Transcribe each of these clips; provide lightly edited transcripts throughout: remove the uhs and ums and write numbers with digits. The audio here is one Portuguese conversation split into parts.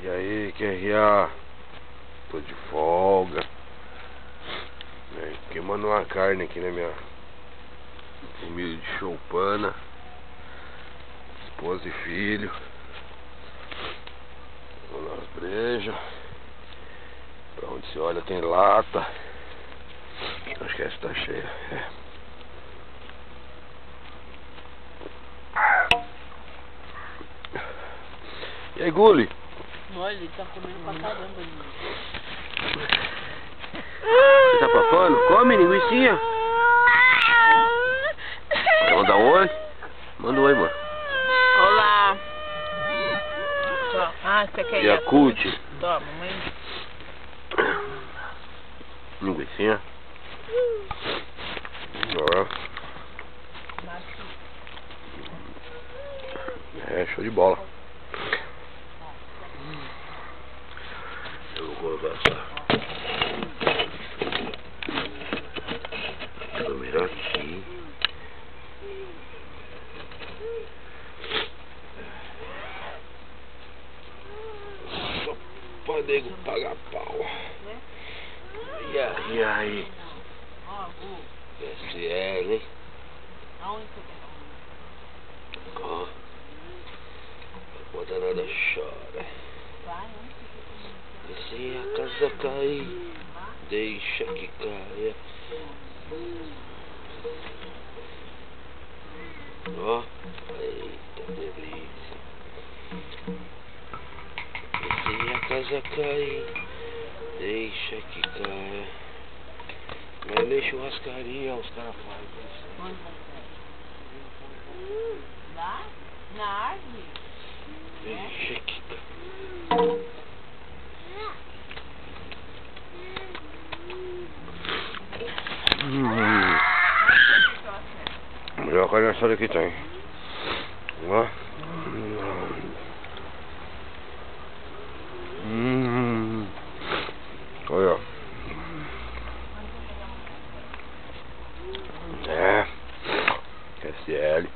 E aí, QRA? Tô de folga. Queimando uma carne aqui na minha humilde choupana. Esposa e filho. Vamos nas brejas. Pra onde se olha tem lata. Acho que essa tá cheia. E aí, Guli? Olha, ele tá comendo pra caramba ali. Você tá papando? Come, linguicinha. Manda oi? Manda oi, mano. Olá. Ah, você quer Yakult. Toma, mãe. Linguicinha. Ó. É, show de bola. Eu vou colocar essa câmera aqui. Só pra nego pagar pau. E aí? SL, hein? Ó. Quando nada chora. E se a casa cair, deixa que caia. Ó, eita delícia. E se a casa cair, deixa que caia. Mas nem churrascaria os caras fazem isso. Lá? Na árvore? Deixa que caia. Melhor carne assada que tem. Ó. Olha. É. SL.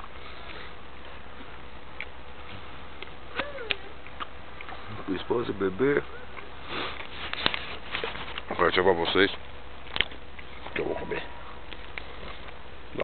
Esposa e bebê. Vou partir pra vocês.